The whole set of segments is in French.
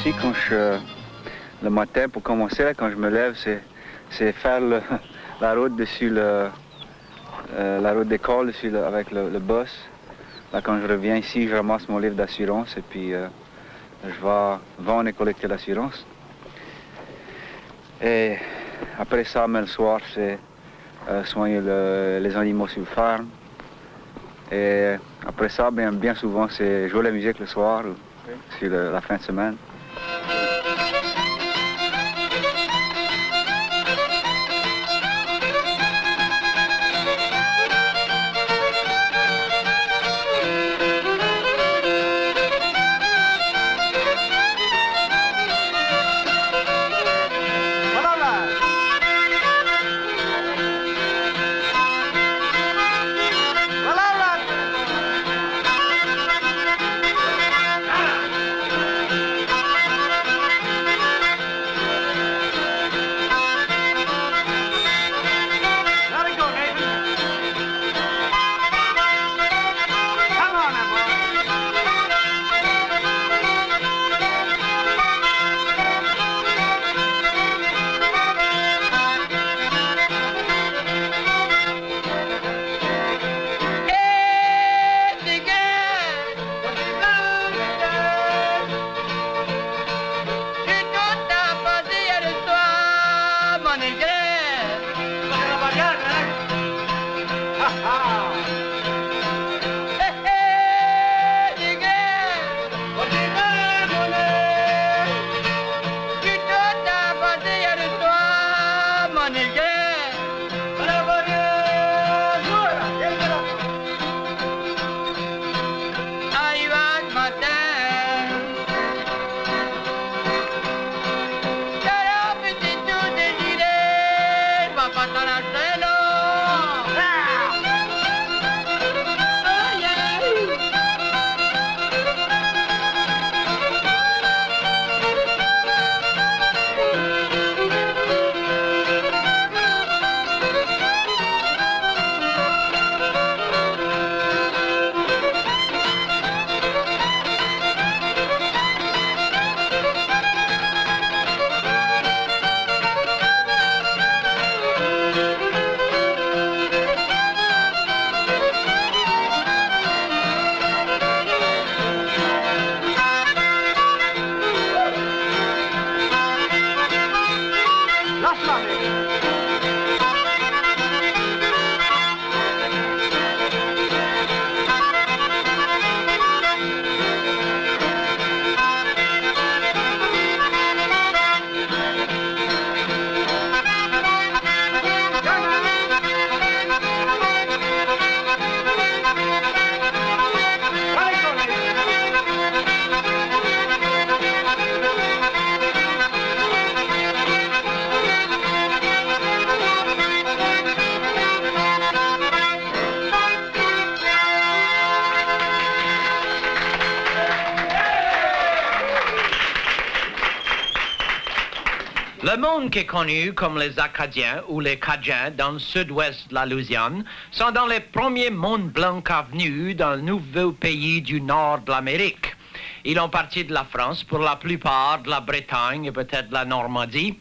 aussi, le matin, pour commencer, là, quand je me lève, c'est faire la route dessus la route d'école avec le bus. Là, quand je reviens ici, je ramasse mon livre d'assurance et puis je vais vendre et collecter l'assurance. Et après ça, mais le soir, c'est soigner les animaux sur le farm. Et après ça, bien souvent, c'est jouer la musique le soir ou sur la fin de semaine. Le monde qui est connu comme les Acadiens ou les Cajuns dans le sud-ouest de la Louisiane sont dans les premiers mondes blancs venus dans le nouveau pays du nord de l'Amérique. Ils ont parti de la France pour la plupart de la Bretagne et peut-être de la Normandie.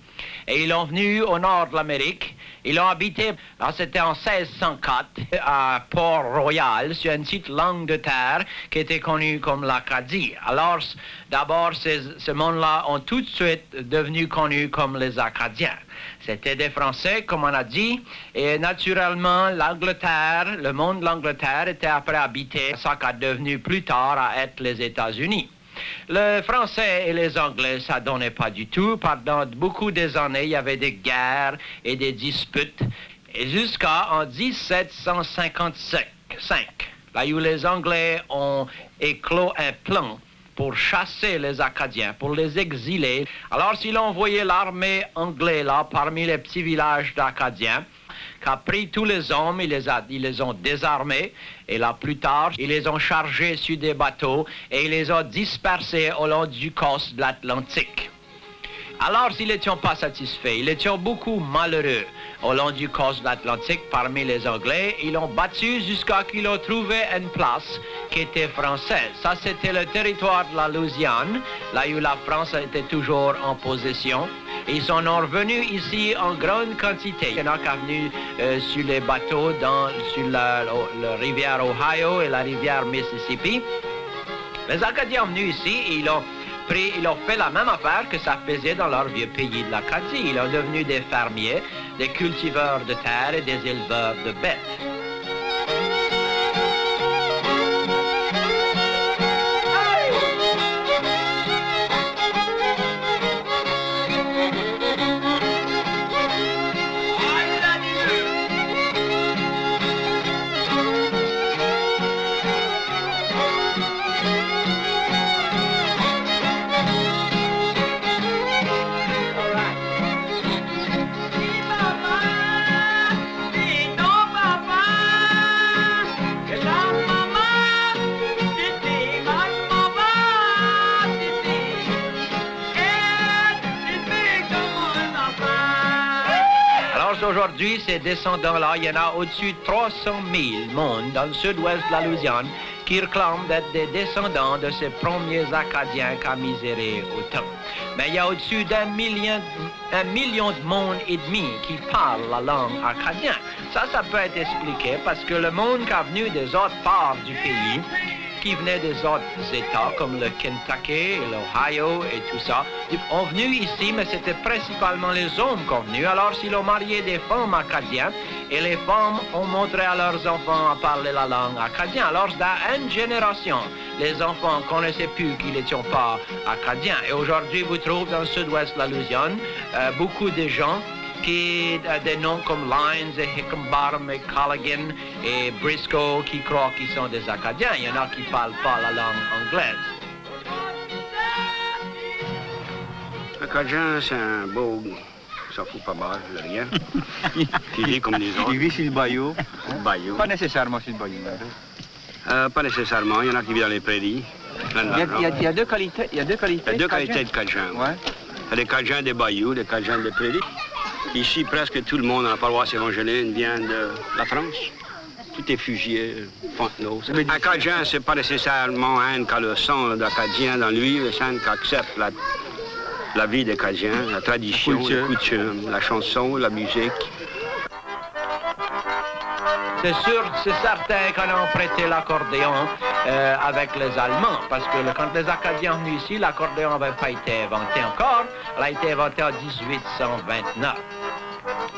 Et ils ont venu au nord de l'Amérique. Ils ont habité, c'était en 1604, à Port-Royal, sur un site langue de terre qui était connu comme l'Acadie. Alors, d'abord, ce monde-là ont tout de suite devenu connus comme les Acadiens. C'était des Français, comme on a dit, et naturellement, l'Angleterre, le monde de l'Angleterre était après habité, ça qu'a devenu plus tard à être les États-Unis. Le français et les anglais, ça donnait pas du tout. Pendant beaucoup des années, il y avait des guerres et des disputes. Et jusqu'en 1755, là où les Anglais ont éclos un plan pour chasser les Acadiens, pour les exiler. Alors, s'ils ont envoyé l'armée anglaise là, parmi les petits villages d'Acadiens, qui a pris tous les hommes, ils les ont désarmés, et là, plus tard, ils les ont chargés sur des bateaux, et ils les ont dispersés au long du coast de l'Atlantique. Alors, ils n'étaient pas satisfaits, ils étaient beaucoup malheureux au long du coast de l'Atlantique parmi les Anglais. Ils l'ont battu jusqu'à qu'ils ont trouvé une place qui était française. Ça, c'était le territoire de la Louisiane, là où la France était toujours en possession. Ils en sont revenus ici en grande quantité. Il y en a qui sont venus sur les bateaux sur la rivière Ohio et la rivière Mississippi. Les Acadiens sont venus ici et ils ont fait la même affaire que ça faisait dans leur vieux pays de l'Acadie. Ils sont devenus des fermiers, des cultiveurs de terre et des éleveurs de bêtes. Aujourd'hui, ces descendants-là, il y en a au-dessus de 300 000 monde dans le sud-ouest de la Louisiane qui réclament d'être des descendants de ces premiers Acadiens qui ont miséré autant. Mais il y a au-dessus d'1 million de monde et demi qui parlent la langue acadienne. Ça peut être expliqué parce que le monde qui est venu des autres parts du pays, qui venaient des autres États comme le Kentucky, l'Ohio et tout ça, sont venus ici, mais c'était principalement les hommes qui sont venus. Alors, s'ils ont marié des femmes acadiennes, et les femmes ont montré à leurs enfants à parler la langue acadienne. Alors, dans une génération, les enfants ne connaissaient plus qu'ils n'étaient pas acadiens. Et aujourd'hui, vous trouvez dans le sud-ouest de la Louisiane beaucoup de gens qui des noms comme Lyons et Hickenbottom et Colligan et Briscoe qui croient qu'ils sont des Acadiens. Il y en a qui ne parlent pas la langue anglaise. Acadien, c'est un beau... Ça fout pas mal, de rien. Qui vit comme les autres. Il vit sur le bayou. Bayou. Pas nécessairement sur le bayou. Pas nécessairement. Il y en a qui vivent dans les prairies. Il y a deux qualités. Il y a deux qualités. Il y a deux qualités de Cajuns. Ouais. Il y a des Cajuns des bayous, des Cajuns des prairies. Ici, presque tout le monde dans la paroisse évangélique vient de la France. Tout est fugié, Fontenot. Un Cajun, c'est pas nécessairement un qui a le sang d'Acadien dans lui, mais c'est un qui accepte la vie des Cajuns, la tradition, les coutumes, la chanson, la musique. C'est sûr, c'est certain qu'on a prêté l'accordéon avec les Allemands, parce que quand les Acadiens sont venus ici, l'accordéon n'avait pas été inventé encore, elle a été inventé en 1829.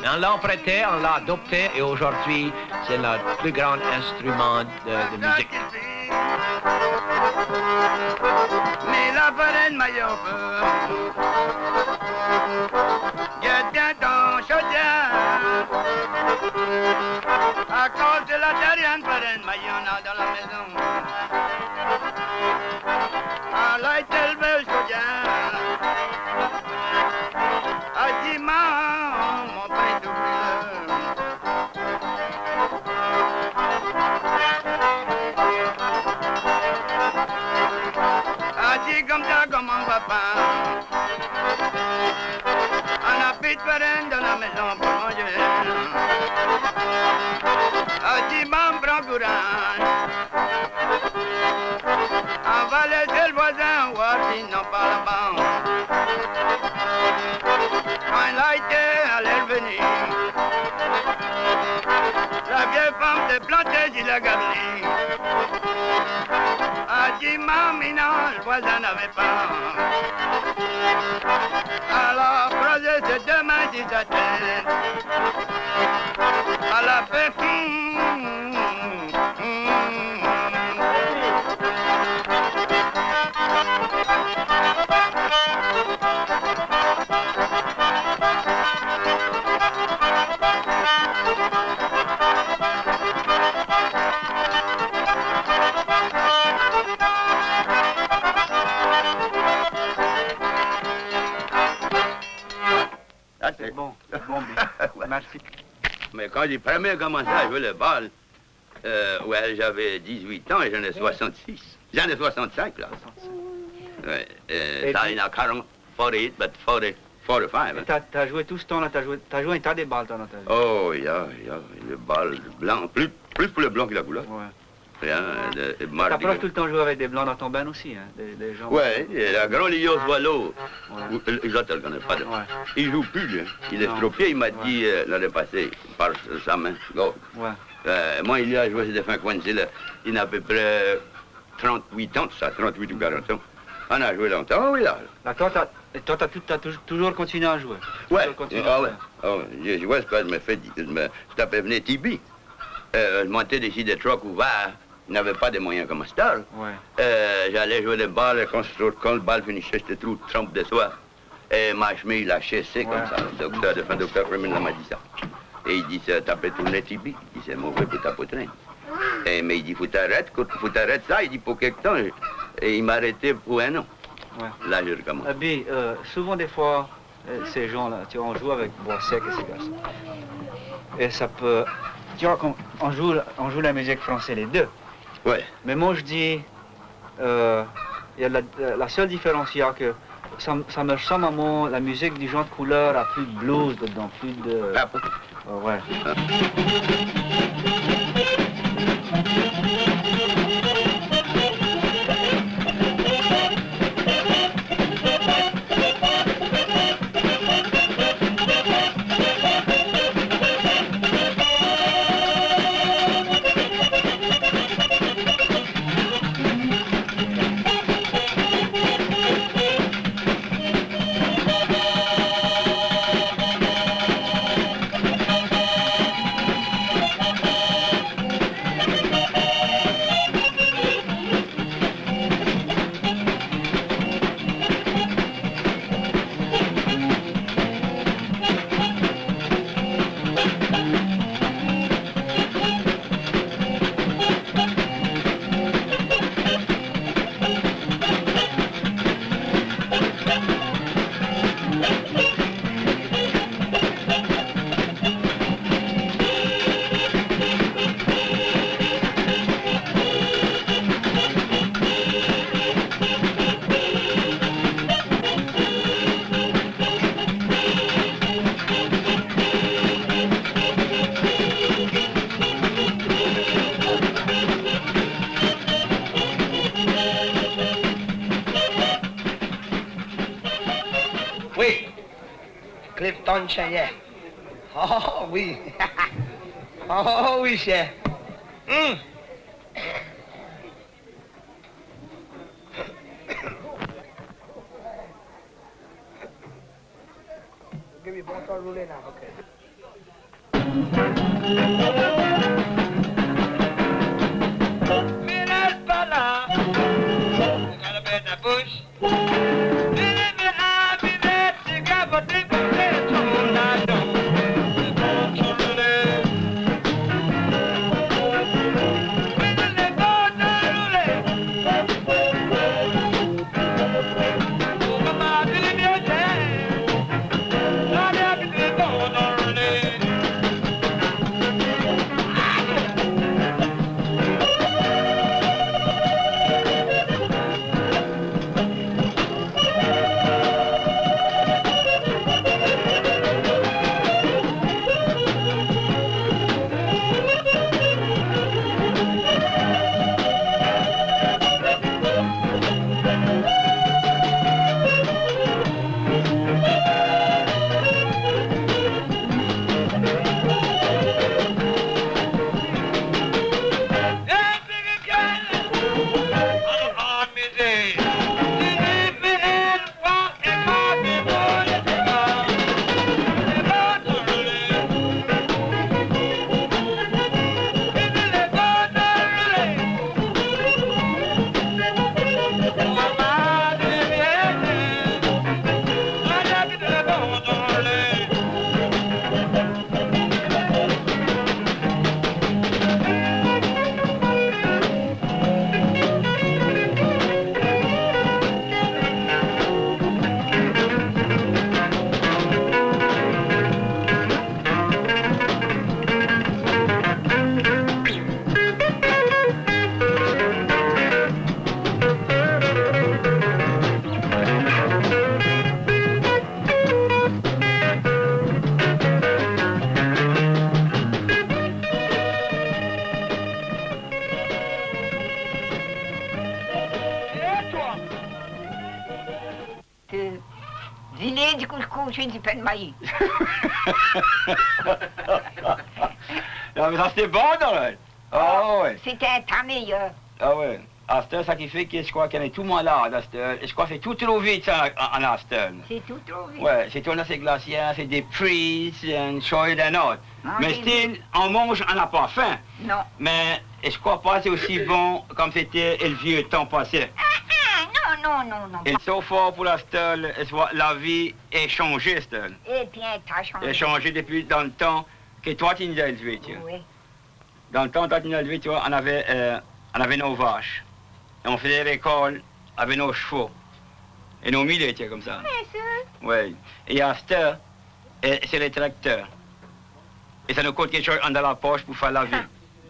Mais on l'a prêté, on l'a adopté, et aujourd'hui, c'est le plus grand instrument de musique. Mais la forêt maillot bien dans chaudière à cause de la terrienne forêt maillot dans la maison à la telle chaudière à dimanche mon pain double. Comme ça, comme on va pas. On a plus de farine dans la maison pour manger. On dit, maman, prends courage. On va laisser le voisin voir s'ils n'ont pas la banque. Quand il a été, elle est revenue. La vieille femme s'est plantée sur la galerie. A dit, mamie, non, le voisin n'avait pas. Alors, croisez ses deux mains sur sa tête. Elle a fait C'est bon, merci. Mais quand j'ai premier commencé à jouer le bal, ouais, j'avais 18 ans et j'en ai 66. J'en ai 65 là. Ouais, ça, il y en a 40, 48, but 45. T'as joué tout ce temps-là, t'as joué un tas de balles dans ta vie. Oh, il y a le bal blanc, plus pour le blanc que la couleur. Ouais. Rien, T'approches tout le temps jouer avec des blancs dans ton band aussi, hein, des gens. Ouais, il y a grand Lio Swallow. Ouais. Les autres, ne le connaissent pas. Ouais. Il joue plus, lui. Il est Non. estropié, il m'a dit l'année passée, par sa main gauche. Ouais. Moi, il a joué des fins Quincy, il a à peu près 38 ans, ça, 38 ou 40 ans. On a joué longtemps, oui, là. Là, toi, t'as toujours continué à jouer. Ouais, Toujours continué à ah jouer. ouais. Oh, j'ai joué, c'est pas, je me venir Tibi. Je montais des de truck ouverts, il n'avait pas de moyens comme ça. Ouais. J'allais jouer les balles, quand le bal finissait, j'étais tout trempe de soir. Et ma chemise, la chassé comme ça. Le docteur, le fin docteur Freeman m'a dit ça. Et il dit, t'as fait tourner Tibi. Il dit, c'est mauvais pour ta poitrine. Mais il dit, faut t'arrêter ça. Il dit, pour quelque temps. Et il m'a arrêté pour un an. Ouais. Là, je recommence. Abby, souvent des fois, ces gens-là, tu vois, on joue avec bois sec et ces gars. Et ça peut... Tu vois, on joue la musique française, les deux. Ouais. Mais moi, je dis, il y a la seule différence, il y a que ça me ressemble à la musique du genre de couleur, a plus de blues dedans, plus de... Ah, ouais. Oui, Clifton Cheyenne. Oh oui. Oh oui, cher. Give me one more roulette now, okay. Miras para lá, cara bem na bush. un petit peu de maïs. Non, mais ça c'était bon, là. Ah ouais. C'était un temps meilleur. Ah ouais. Astor, ça qui fait que je crois qu'il y en a tout malade, Astor. Je crois que c'est tout trop vite, ça, en Astor. C'est tout trop vite. Ouais, c'est tout là, c'est glaciaire, c'est des prises, une chose d'un autre. Mais style, on mange, on n'a pas faim. Non. Mais je crois pas que c'est aussi bon comme c'était le vieux temps passé. Non. Et so fort pour Astor, la vie est changée, Astor. Eh bien, t'as changé. Elle a changé depuis dans le temps que toi, tu nous as élevés, tu vois. Oui. Dans le temps, toi, tu nous as élevés, tu vois, on avait nos vaches. Et on faisait l'école avec nos chevaux. Et nos milets, tu vois, comme ça. Bien sûr. Oui. Et à cette heure, c'est les tracteurs. Et ça nous coûte quelque chose dans la poche pour faire la vie.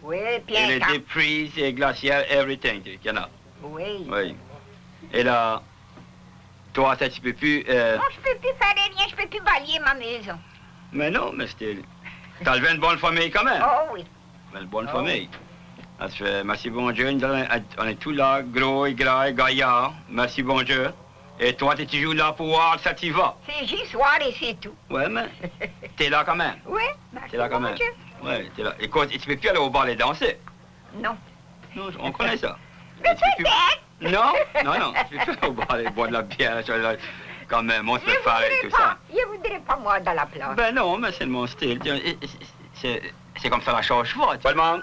Oui, Et bien les sûr. déprises, et glaciaires, everything, tu vois, qu'il y en a. Oui. Oui. Et là, toi, ça, tu peux plus... Non, je peux plus faire rien, je peux plus balayer ma maison. Mais non, mais c'était... T'as levé une bonne famille quand même. Oh oui. Une bonne famille. Ça fait, merci bon Dieu, on est tous là, gros et gras et gaillards. Merci bon Dieu. Et toi, t'es toujours là pour voir ça t'y va. C'est juste soir et c'est tout. Ouais, mais t'es là quand même. Oui, merci T'es là quand mon même. Dieu. Ouais, t'es là. Écoute, tu peux plus aller au bar et danser. Non. Non, on connaît ça. Mais Tu peux plus- peut-être. Non, tu peux plus aller au bar et boire de la bière, quand même, on se Je fait faire et tout ça. voudrais pas moi dans la place. Ben non, mais c'est mon style. C'est comme ça la change pas. Walman,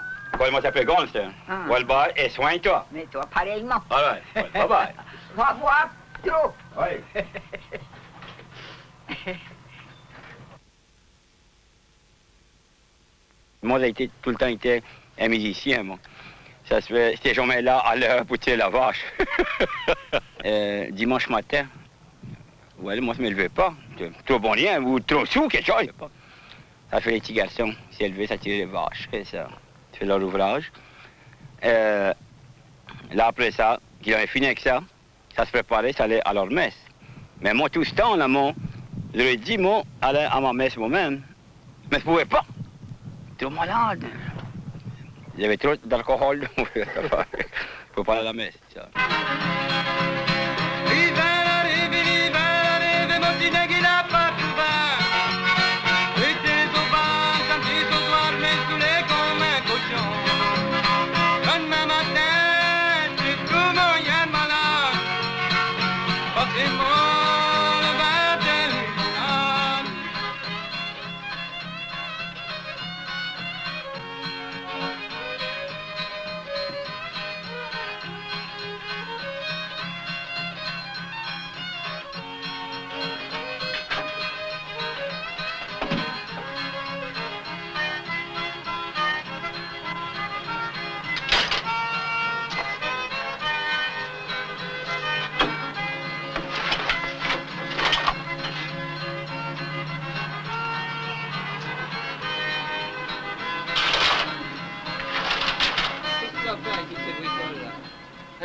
moi t'appelle Gonster. Ah. Walbar, et soigne-toi. Mais toi, pareillement. All right, bye bye. Va voir trop. Oui. Moi, j'ai tout le temps été un musicien, moi. Ça se fait, c'était jamais là à l'heure pour tirer la vache. Dimanche matin, ouais, moi, je ne me levais pas. Trop bon rien, ou trop sous, quelque chose. Ça fait les petits garçons, s'est levé, ça tire les vaches, et ça. C'est leur ouvrage. Là, après ça, qu'ils avaient fini avec ça, ça se préparait, ça allait à leur messe. Mais moi, tout ce temps, là, je leur ai dit, moi, aller à ma messe moi-même. Mais je ne pouvais pas. Trop malade. Il y avait trop d'alcool, je ne pouvais pas aller à la messe. Ça.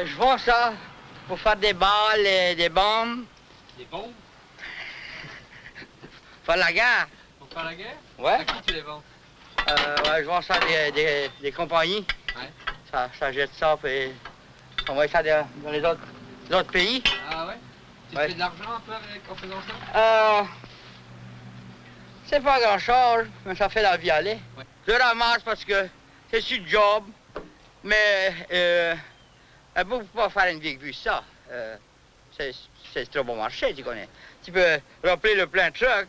Je vends ça pour faire des balles et des bombes. Des bombes? Faire la guerre. Pour faire la guerre? Ouais. À qui tu les vends? Ouais, je vends ça des compagnies. Ouais. Ça jette ça, puis on va ça dans les autres pays. Ah ouais? Tu Ouais. fais de l'argent un peu en faisant ça? C'est pas grand-chose, mais ça fait la vie aller. Ouais. Je ramasse parce que c'est sur le job, mais on ne peut pas faire une vie vu ça. C'est trop bon marché, tu connais. Tu peux remplir le plein de truck,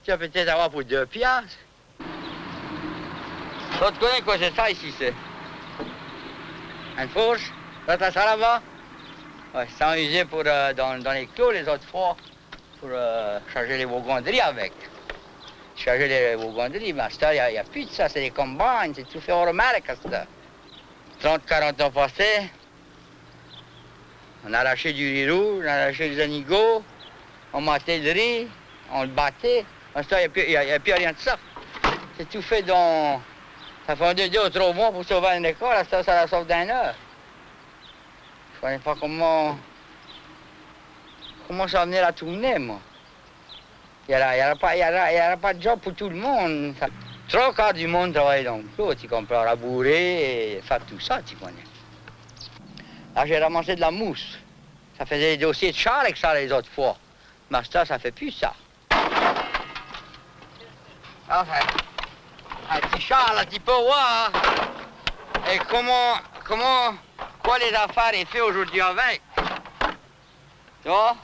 tu vas peut-être avoir pour 2 piastres. Toi, tu connais quoi c'est ça ici, c'est? Une fourche, là, t'as ça là-bas? Ouais, c'est en usé pour, dans les clos les autres fois, pour charger les wagons-de-riz avec. Charger les wagons-de-riz, mais à cette heure, il n'y a plus de ça, c'est des combines, c'est tout fait automatique à cette heure. 30-40 ans passés, on a arraché du riz rouge, on a arraché des anigots, on matait le riz, on le battait. À cette heure, il n'y a plus rien de ça. C'est tout fait dans... Ça fait 2 ou 3 mois pour sauver une école, à cette heure, ça la sauve d'1 heure. Je ne connais pas comment ça va venir à tourner, moi. Il n'y aura pas de job pour tout le monde. 3/4 du monde travaille dans le clos, tu comprends, labourer et faire tout ça, tu connais. Là, j'ai ramassé de la mousse. Ça faisait des dossiers de char avec ça les autres fois. Mais ça ne fait plus ça. Enfin, un petit Charles, un petit peu, ouais. Et quoi les affaires est fait aujourd'hui avec? Tu vois?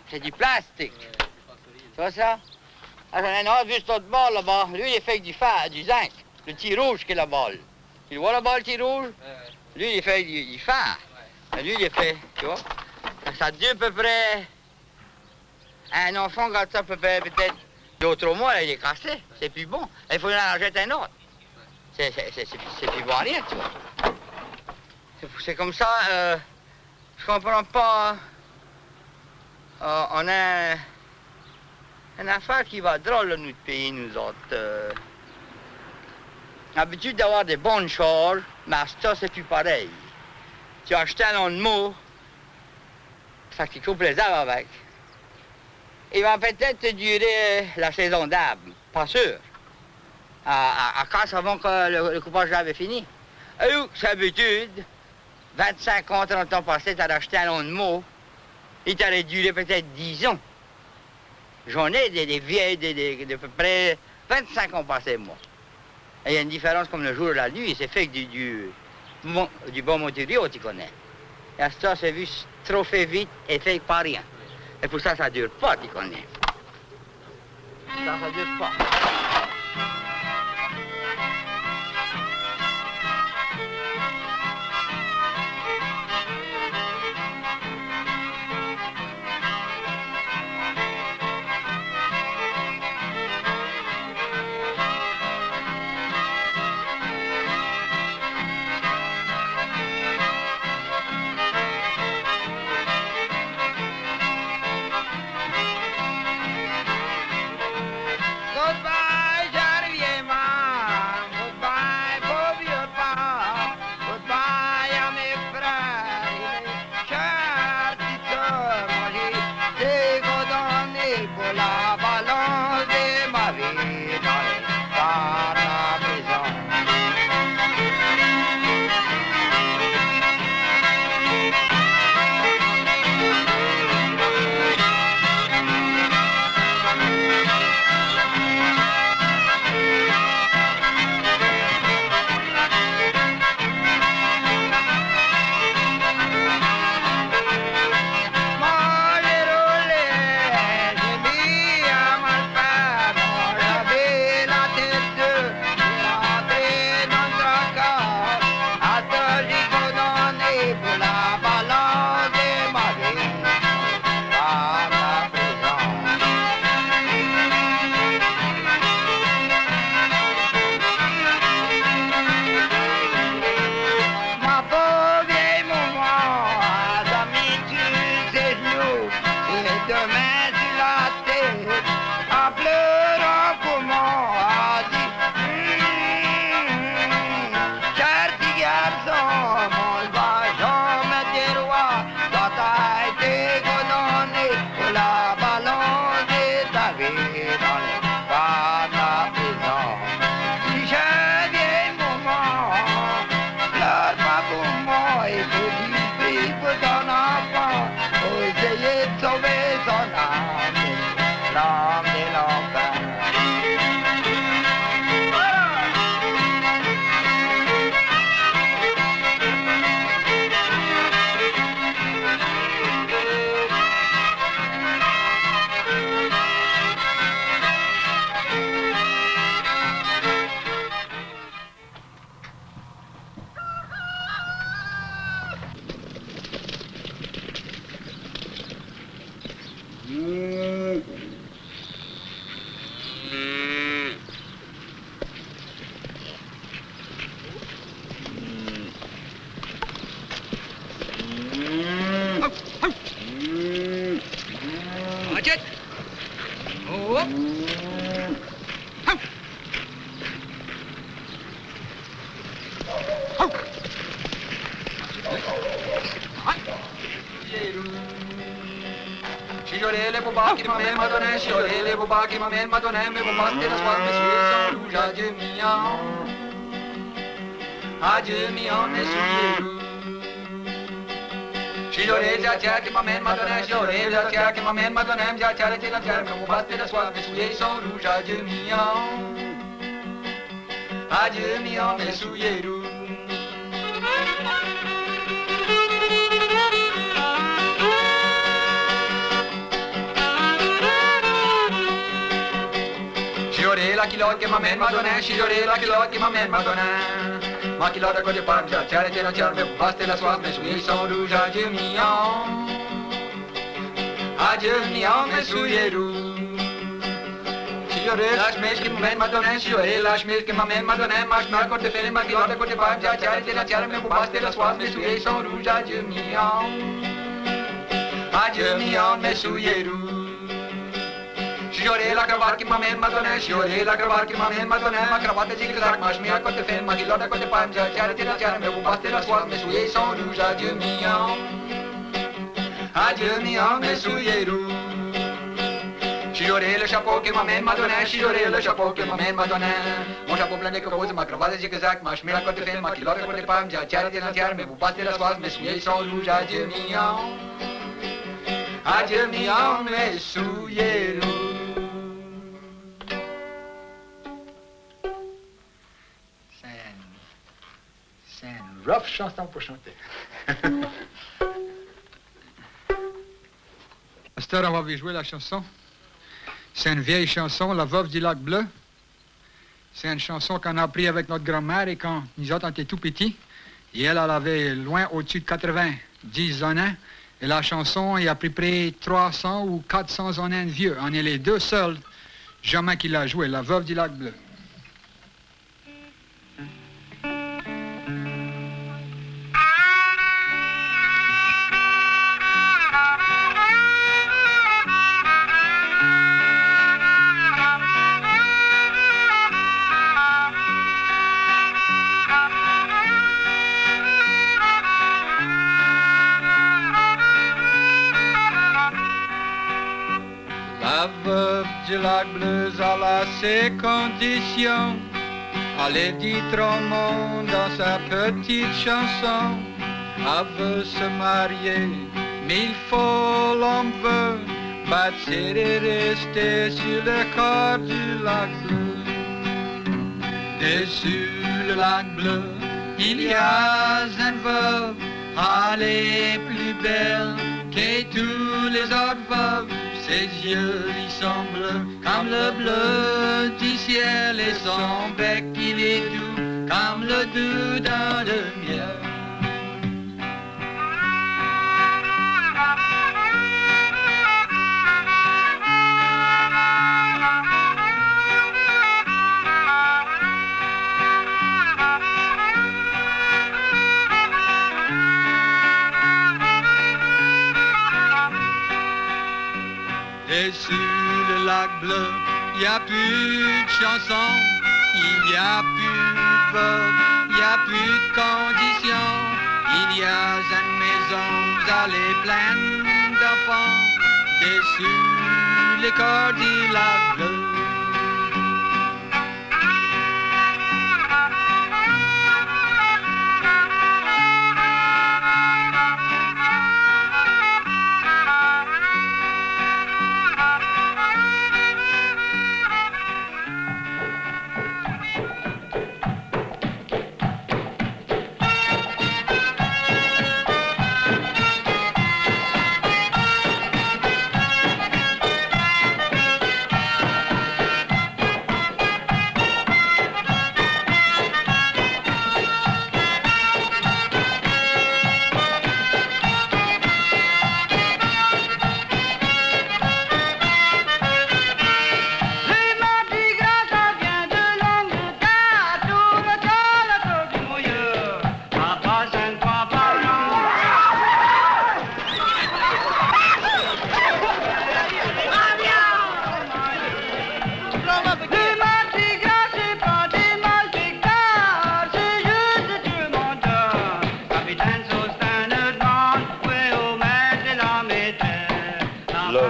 C'est du plastique. Tu vois ça? Ah, j'en ai un autre juste l'autre bord là-bas. Lui, il est fait avec du zinc. Le petit rouge qui est là-bas. Tu vois là-bas, le petit rouge? Lui, il est fait avec du fer. Et lui, il est fait, tu vois? Ça dure à peu près... Un enfant regarde ça à peu près peut-être 2 ou 3 mois, là, il est cassé. C'est plus bon. Il faut en racheter un autre. C'est plus bon à rien, tu vois. C'est comme ça, je comprends pas. On a une affaire qui va drôle dans notre pays, nous autres. L'habitude d'avoir des bonnes choses, mais ça, c'est plus pareil. Tu achètes un long de mots, ça qui coupe les arbres avec. Il va peut-être durer la saison d'arbres, pas sûr. À quand avant que le coupage d'arbres est fini. Et où, c'est l'habitude, 25 ans, 30 ans passés, t'as acheté un long de mots, il t'aurait duré peut-être 10 ans. J'en ai des vieilles de peu près 25 ans passés, moi. Et il y a une différence comme le jour et la nuit, c'est fait avec du bon matériau, tu connais. Et ça, c'est vu trop fait vite et fait pas rien. Et pour ça, ça dure pas, tu connais. Ça dure pas. Adieu, mi en mes souliers lourds. Chiloré, Zatia, qui m'emmène Madonna, Chiloré, Zatia, qui m'emmène Madonna, Zatia, la terre, mais mon basté la soif, mes souliers sont rouges, adieu Mian. Adieu Mian, mes souliers rouges. Chiloré, la culotte qui m'emmène Madonna, Chiloré, la culotte qui m'emmène Madonna. Ma culotte à côté de Parme, Zatia, la terre, mais mon basté la soif, mes souliers sont rouges, adieu Mian. Adieu Mian, mes souliers rouges. Chiloré, la chemise qui m'emmène Madonna, Chiloré, la chemise qui m'emmène Madonna, ma chemise à côté de ma culotte à côté de Parme, Zatia, la terre, mais mon basté la soif, mes souliers sont rouges, adieu Mian. Adieu Mian, mes souliers rouges. Chiloré, la cravate qui m'emmène Madonna, Chiloré, la cravate qui m'emmène Madonna, ma cravate zigzag, ma chemise à côté de ma culotte à côté de Parme, Zatia, la terre, mais mon basté la soif, mes souliers sont rouges, adieu Mian. Adieu Mian, mes souliers rouges. Chiloré, le chapeau qui m'emmène Madonna, Chiloré, le chapeau qui m'emmène Madonna. Mon chapeau plein de roses, ma cravate zigzag, ma chemise à côté de ma culotte à côté de Parme, Zatia, la terre, mais vous passez la soif, mes souliers sont rouges, adieu Mian. Adieu Mian, mes souliers rouges. C'est une rough chanson pour chanter. À cette heure, on va jouer la chanson. C'est une vieille chanson, La Veuve du Lac Bleu. C'est une chanson qu'on a appris avec notre grand-mère et quand nous autres, on était tout petits. Et elle avait loin au-dessus de 90 ans. Et la chanson, il a pris près 300 ou 400 ans vieux. On est les deux seuls jamais qu'il a joué, La Veuve du Lac Bleu. La veuve du lac bleu a ses conditions. Elle dit trop monde dans sa petite chanson. Elle veut se marier, mais il faut l'homme veut bâtir et rester sur le corps du lac bleu. Dessus le lac bleu, il y a une veuve, elle est plus belle que tous les autres veuves. Ses yeux, ils sont bleus comme le bleu du ciel et son bec, il est doux comme le doux d'un de miel. Et sur le lac bleu, il n'y a plus de chansons, il n'y a plus de veuves, il n'y a plus de conditions. Il y a une maison, elle est pleine d'enfants, dessus les corps du lac bleu.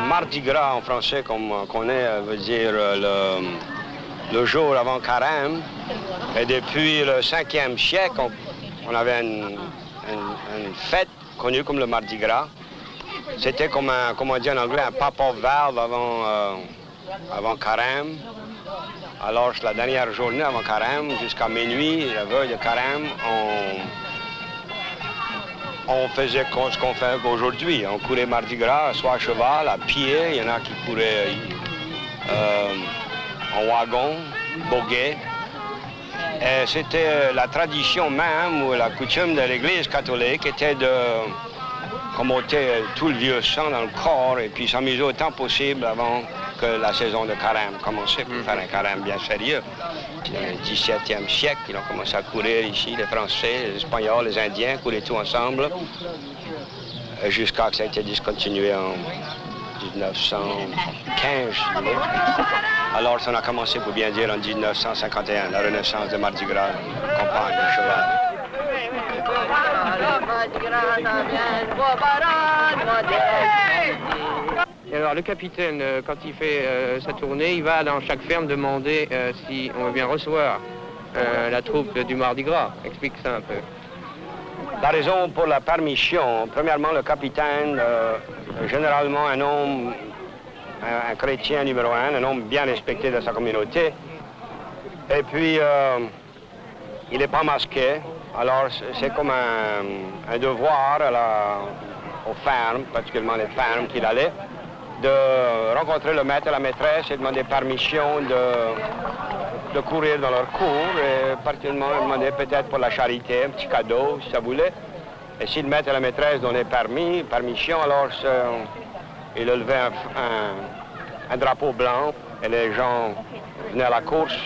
Mardi Gras en français, comme on connaît, veut dire le jour avant Carême. Et depuis le 5e siècle, on avait une fête connu comme le Mardi Gras. C'était comme on dit en anglais, un pop-off valve avant Carême. Alors, la dernière journée avant Carême, jusqu'à minuit, la veille de Carême, on faisait ce qu'on fait aujourd'hui. On courait Mardi Gras, soit à cheval, à pied. Il y en a qui couraient en wagon, boguet. Et c'était la tradition même, ou la coutume de l'Église catholique était de commoter tout le vieux sang dans le corps et puis s'amuser autant possible avant que la saison de carême commençait, pour faire un carême bien sérieux. Dans le XVIIe siècle, ils ont commencé à courir ici, les Français, les Espagnols, les Indiens, couraient tout ensemble, jusqu'à ce que ça a été discontinué en 1915, je dirais. Alors, ça a commencé, pour bien dire, en 1951, la renaissance de Mardi Gras, campagne de cheval. Alors, le capitaine, quand il fait sa tournée, il va dans chaque ferme demander si on veut bien recevoir la troupe du Mardi Gras. Explique ça un peu. La raison pour la permission, premièrement, le capitaine, généralement un homme, un chrétien numéro un homme bien respecté de sa communauté. Et puis, il n'est pas masqué. Alors, c'est comme un devoir aux fermes, particulièrement les fermes qu'il allait, de rencontrer le maître et la maîtresse et demander permission de courir dans leur cours et particulièrement demander peut-être pour la charité un petit cadeau, si ça voulait. Et si le maître et la maîtresse donnaient permission, alors il élevait un drapeau blanc et les gens venaient à la course.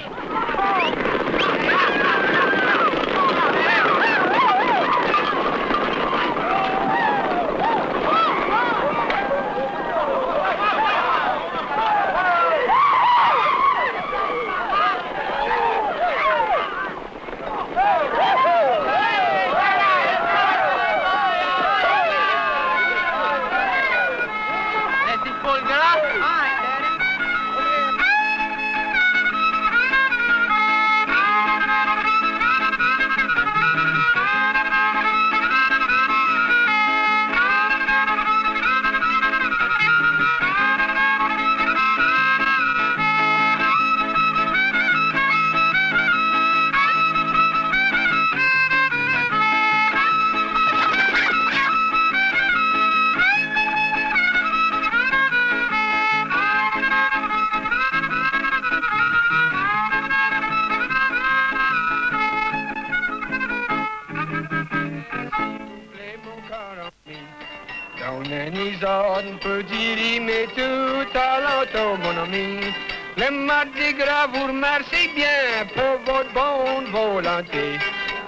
Le Mardi Gras vous remercie bien pour votre bonne volonté.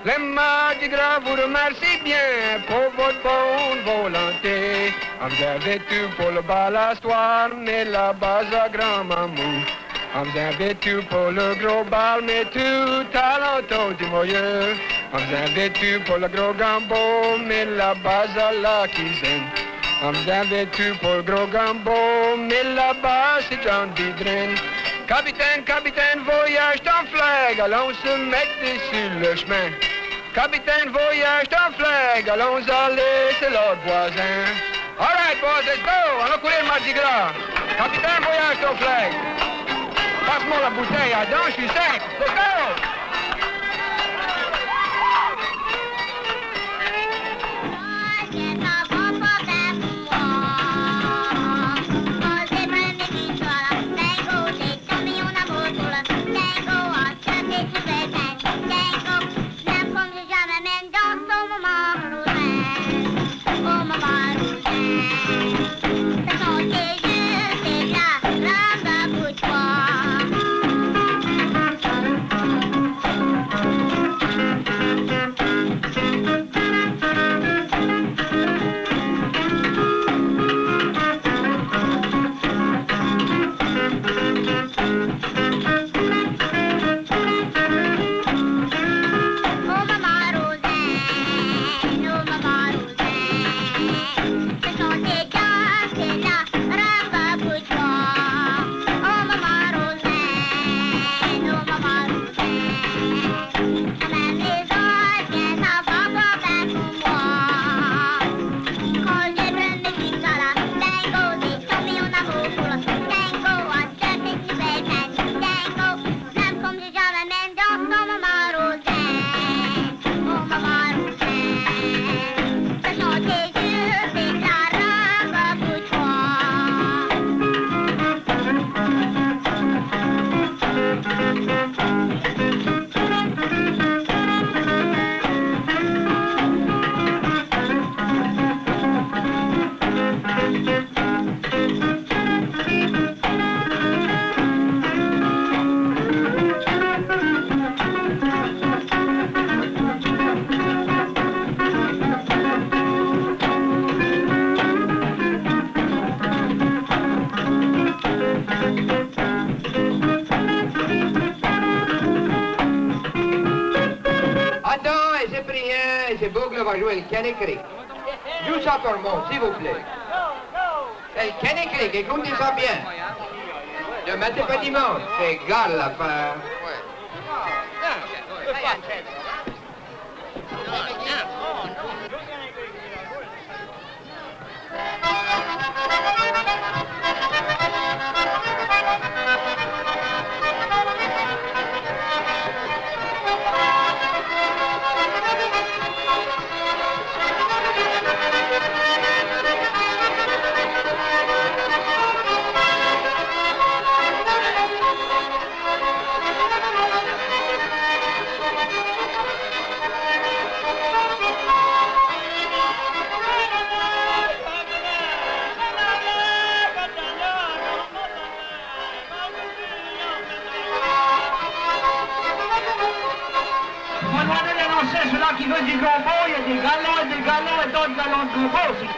Le Mardi Gras vous remercie bien pour votre bonne volonté. Vous avez tout pour le balastoir, mais la base à grand-mamou. Vous avez tout pour le gros bal, mais tout à l'entour du moyeu. Vous avez tout pour le gros gambo, mais la base à la cuisine. Vous avez tout pour le gros gambo, mais là-bas c'est John Bidrin. Capitaine, capitaine, voyage ton flag, allons se mettre sur le chemin. Capitaine, voyage ton flag, allons aller, c'est l'autre voisin. All right, boys, let's go, allons courir le Mardi Gras. Capitaine, voyage ton flag. Passe-moi la bouteille, Adam, je suis sec. Let's go! M. Bogle va jouer le Kenny Creek. Joue ça pour moi, s'il vous plaît. C'est le Kenny Creek, écoutez ça bien. Ne mettez pas dimanche, c'est égal l'affaire. Celui-là qui veut du gombo, il y a des galons et des galons et d'autres galons de gombo aussi.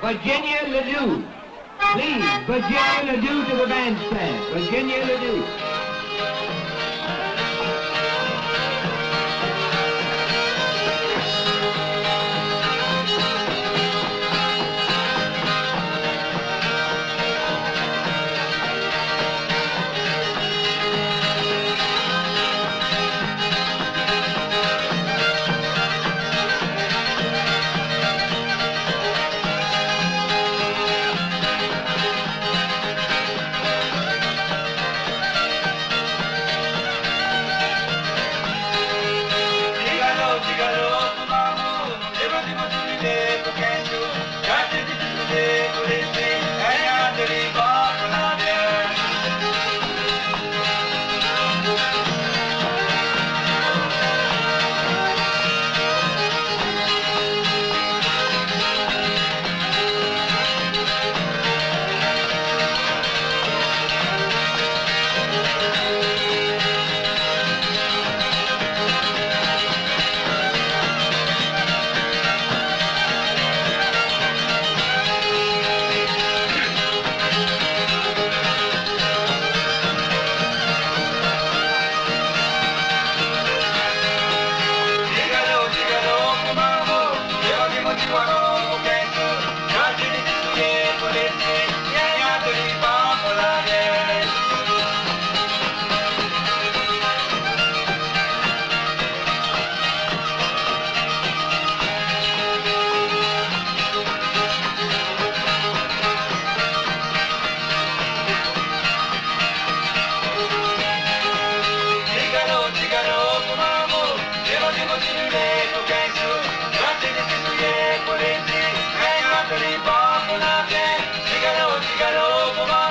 Virginia Ledoux. Please, Virginia Ledoux to the bandstand. Virginia Ledoux. Cigano, cigano, come on,